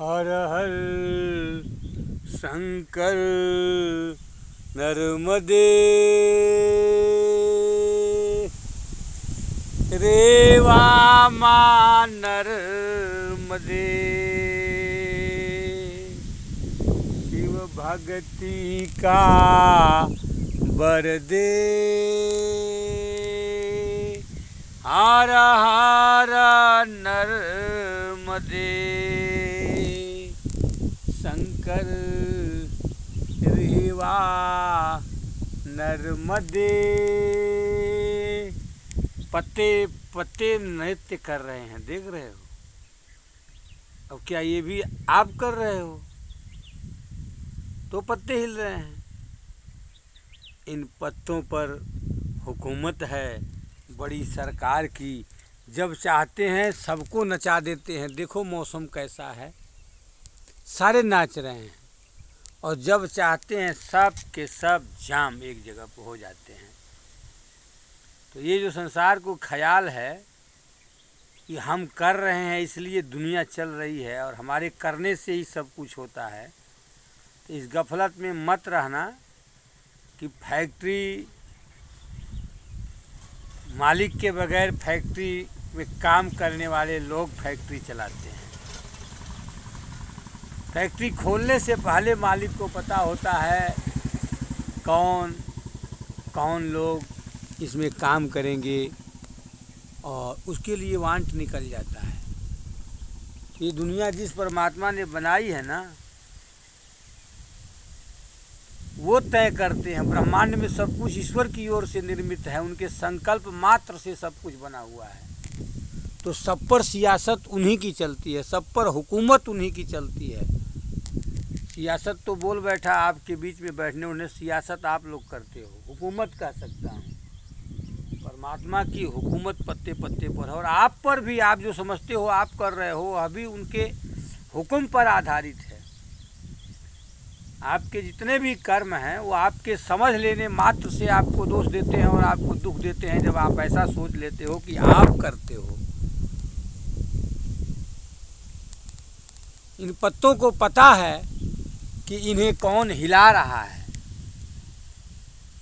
हर हर शंकर नर्मदे रेवा मां नर्मदे। शिव भक्ति का वर दे। हर हर नर्मदे शंकर रेवा नर्मदे। पत्ते पत्ते नृत्य कर रहे हैं, देख रहे हो? अब क्या ये भी आप कर रहे हो? तो पत्ते हिल रहे हैं। इन पत्तों पर हुकूमत है बड़ी सरकार की। जब चाहते हैं सबको नचा देते हैं। देखो मौसम कैसा है, सारे नाच रहे हैं। और जब चाहते हैं सब के सब जाम एक जगह पर हो जाते हैं। तो ये जो संसार को ख्याल है कि हम कर रहे हैं इसलिए दुनिया चल रही है और हमारे करने से ही सब कुछ होता है, तो इस गफलत में मत रहना कि फैक्ट्री मालिक के बगैर फैक्ट्री में काम करने वाले लोग फैक्ट्री चलाते हैं। फैक्ट्री खोलने से पहले मालिक को पता होता है कौन कौन लोग इसमें काम करेंगे और उसके लिए वांट निकल जाता है। ये दुनिया जिस परमात्मा ने बनाई है ना, वो तय करते हैं। ब्रह्मांड में सब कुछ ईश्वर की ओर से निर्मित है, उनके संकल्प मात्र से सब कुछ बना हुआ है। तो सब पर सियासत उन्हीं की चलती है, सब पर हुकूमत उन्हीं की चलती है। सियासत तो बोल बैठा आपके बीच में बैठने उन्हें, सियासत आप लोग करते हो, हुकूमत कह सकता हूँ। परमात्मा की हुकूमत पत्ते पत्ते पर है और आप पर भी, आप जो समझते हो आप कर रहे हो अभी उनके हुक्म पर आधारित है। आपके जितने भी कर्म हैं वो आपके समझ लेने मात्र से आपको दोष देते हैं और आपको दुख देते हैं जब आप ऐसा सोच लेते हो कि आप करते हो। इन पत्तों को पता है कि इन्हें कौन हिला रहा है,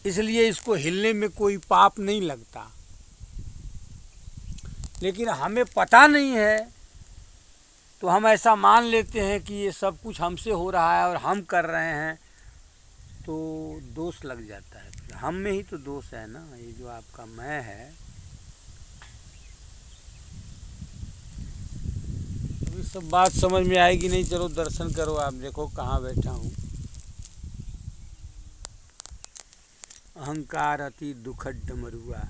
इसलिए इसको हिलने में कोई पाप नहीं लगता। लेकिन हमें पता नहीं है तो हम ऐसा मान लेते हैं कि ये सब कुछ हमसे हो रहा है और हम कर रहे हैं, तो दोष लग जाता है। हम में ही तो दोष है ना, ये जो आपका मैं है। अभी सब बात समझ में आएगी नहीं। चलो दर्शन करो, आप देखो कहाँ बैठा हूँ। अहंकार अति दुखद डमरुआ।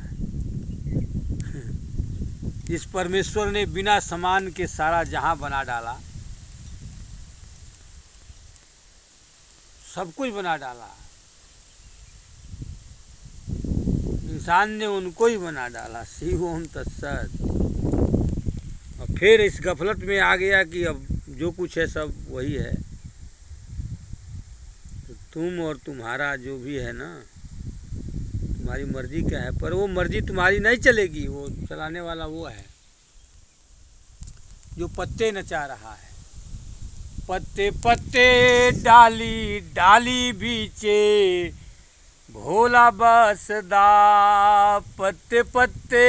इस परमेश्वर ने बिना समान के सारा जहां बना डाला, सब कुछ बना डाला। इंसान ने उनको ही बना डाला। शिव ओम तत्सत। और फिर इस गफलत में आ गया कि अब जो कुछ है सब वही है। तो तुम और तुम्हारा जो भी है ना, तुम्हारी मर्जी क्या है, पर वो मर्जी तुम्हारी नहीं चलेगी। वो चलाने वाला वो है जो पत्ते नचा रहा है। पत्ते पत्ते डाली डाली बीचे भोला बसदा। पत्ते पत्ते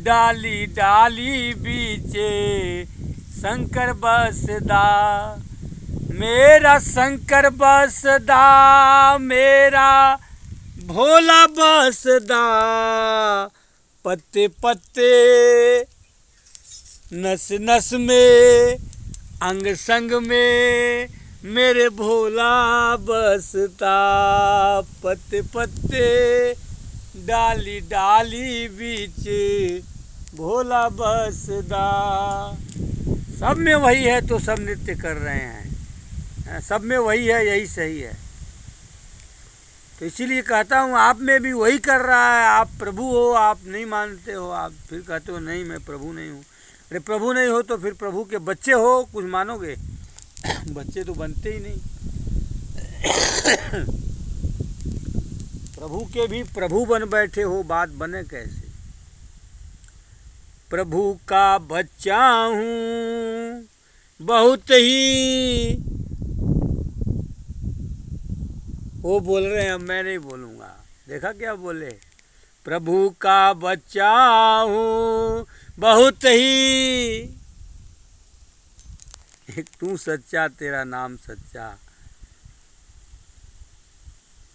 डाली डाली बीचे शंकर बसदा। मेरा शंकर बसदा, मेरा भोला बसदा। पत्ते पत्ते नस नस में अंग संग में मेरे भोला बसता। पत्ते पत्ते डाली डाली बीच भोला बसदा। सब में वही है तो सब नृत्य कर रहे हैं, सब में वही है, यही सही है। तो इसीलिए कहता हूँ आप में भी वही कर रहा है। आप प्रभु हो, आप नहीं मानते हो, आप फिर कहते हो नहीं मैं प्रभु नहीं हूँ। अरे प्रभु नहीं हो तो फिर प्रभु के बच्चे हो, कुछ मानोगे? बच्चे तो बनते ही नहीं। प्रभु के भी प्रभु बन बैठे हो, बात बने कैसे? प्रभु का बच्चा हूँ बहुत ही, वो बोल रहे हैं, मैं नहीं बोलूँगा। देखा क्या बोले, प्रभु का बच्चा हूँ बहुत ही, एक तू सच्चा तेरा नाम सच्चा,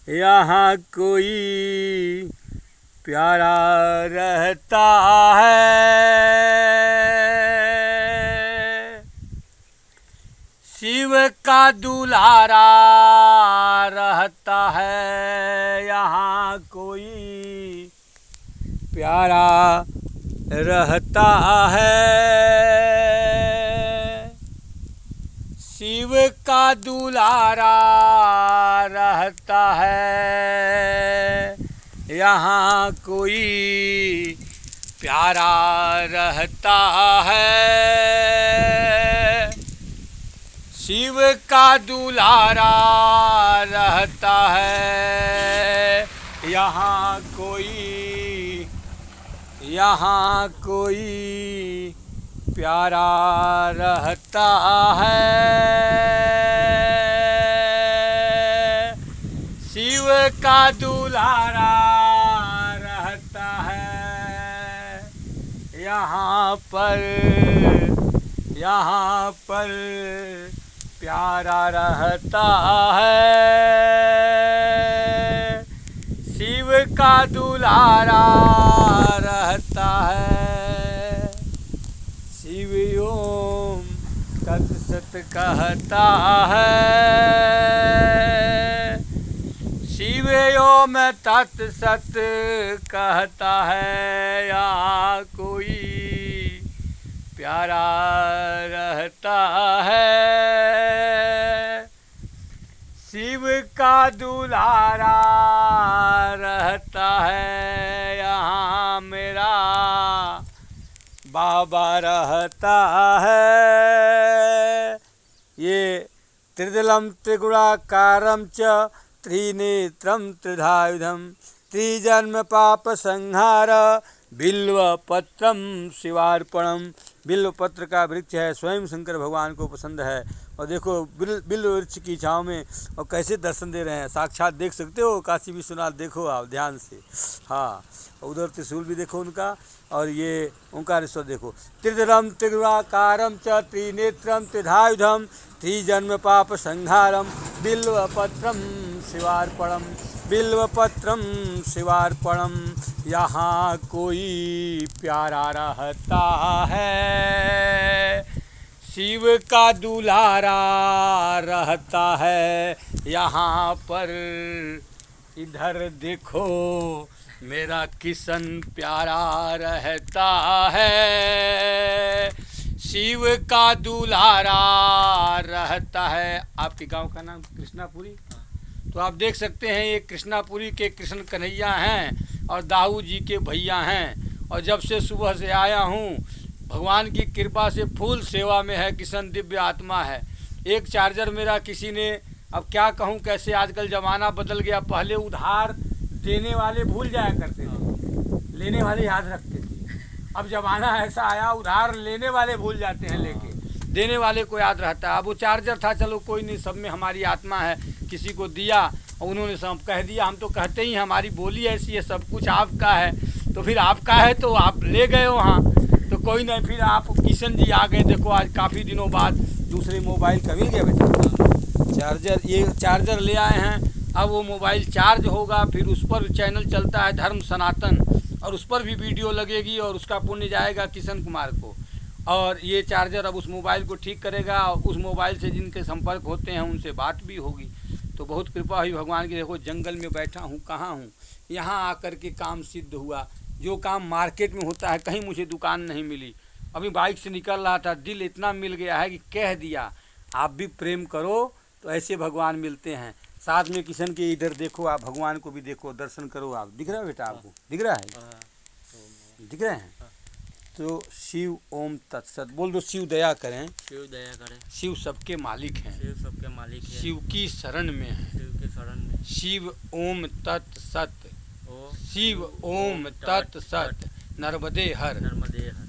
यहाँ कोई प्यारा रहता है, शिव का दुलारा रहता है, यहाँ कोई प्यारा रहता है, शिव का दुलारा रहता है, यहाँ कोई प्यारा रहता है, शिव का दुलारा रहता है, यहाँ कोई प्यारा रहता है, शिव का दुलारा रहता है, यहाँ पर प्यारा रहता है, शिव का दुलारा रहता है, शिव ओम तत्सत कहता है, शिव ओम तत्सत कहता है, यहाँ कोई प्यारा रहता है, शिव का दुलारा रहता है, यहाँ मेरा बाबा रहता है, ये त्रिदलम त्रिगुणाकारम च त्रिनेत्रम त्रिधायुधम त्रिजन्म पाप संहार बिल्वपत्रम शिवार्पणम। बिल्वपत्र का वृक्ष है, स्वयं शंकर भगवान को पसंद है। और देखो बिल्व वृक्ष की छाँव में और कैसे दर्शन दे रहे हैं, साक्षात देख सकते हो काशी विश्वनाथ, देखो आप ध्यान से। हाँ, उधर त्रिशूल भी देखो उनका, और ये ओंकारेश्वर देखो। त्रिदलम त्रिगुणाकारम च त्रिनेत्रम त्रिधायुधम त्रिजन्म पाप संहारम बिल्वपत्रम शिवार्पणम बिल्वपत्रम शिवार्पणम। यहाँ कोई प्यारा रहता है, शिव का दुलारा रहता है। यहाँ पर इधर देखो मेरा किशन प्यारा रहता है, शिव का दुलारा रहता है। आपके गांव का नाम कृष्णापुरी? तो आप देख सकते हैं ये कृष्णापुरी के कृष्ण कन्हैया हैं और दाऊ जी के भैया हैं। और जब से सुबह से आया हूँ, भगवान की कृपा से फुल सेवा में है। किशन दिव्य आत्मा है। एक चार्जर मेरा किसी ने, अब क्या कहूँ कैसे आजकल ज़माना बदल गया, पहले उधार देने वाले भूल जाया करते थे, लेने वाले याद रखते थे। अब ज़माना ऐसा आया उधार लेने वाले भूल जाते हैं, लेके देने वाले को याद रहता है। अब वो चार्जर था, चलो कोई नहीं, सब में हमारी आत्मा है, किसी को दिया और उन्होंने सब कह दिया। हम तो कहते ही हमारी बोली ऐसी है, सब कुछ आपका है, तो फिर आपका है तो आप ले गए वहाँ, तो कोई नहीं। फिर आप किशन जी आ गए, देखो आज काफ़ी दिनों बाद दूसरे मोबाइल का मिल गया बेटा चार्जर, ये चार्जर ले आए हैं। अब वो मोबाइल चार्ज होगा, फिर उस पर चैनल चलता है धर्म सनातन, और उस पर भी वीडियो लगेगी और उसका पुण्य जाएगा किशन कुमार को। और ये चार्जर अब उस मोबाइल को ठीक करेगा, और उस मोबाइल से जिनके संपर्क होते हैं उनसे बात भी होगी। तो बहुत कृपा हुई भगवान की। देखो जंगल में बैठा हूँ, कहाँ हूँ, यहाँ आकर के काम सिद्ध हुआ। जो काम मार्केट में होता है, कहीं मुझे दुकान नहीं मिली। अभी बाइक से निकल रहा था, दिल इतना मिल गया है कि कह दिया। आप भी प्रेम करो तो ऐसे भगवान मिलते हैं। साथ में किशन के इधर देखो, आप भगवान को भी देखो, दर्शन करो। आप दिख रहा है बेटा, आपको दिख रहा है, दिख रहे हैं? तो शिव ओम तत्सत बोल दो। शिव दया करें, शिव दया करें, शिव सबके मालिक हैं, शिव सबके मालिक हैं, शिव की शरण में है, शिव के शरण में। शिव ओम तत्सत, ओ शिव ओम तत्सत, नर्मदे हर। नर्मदे हर।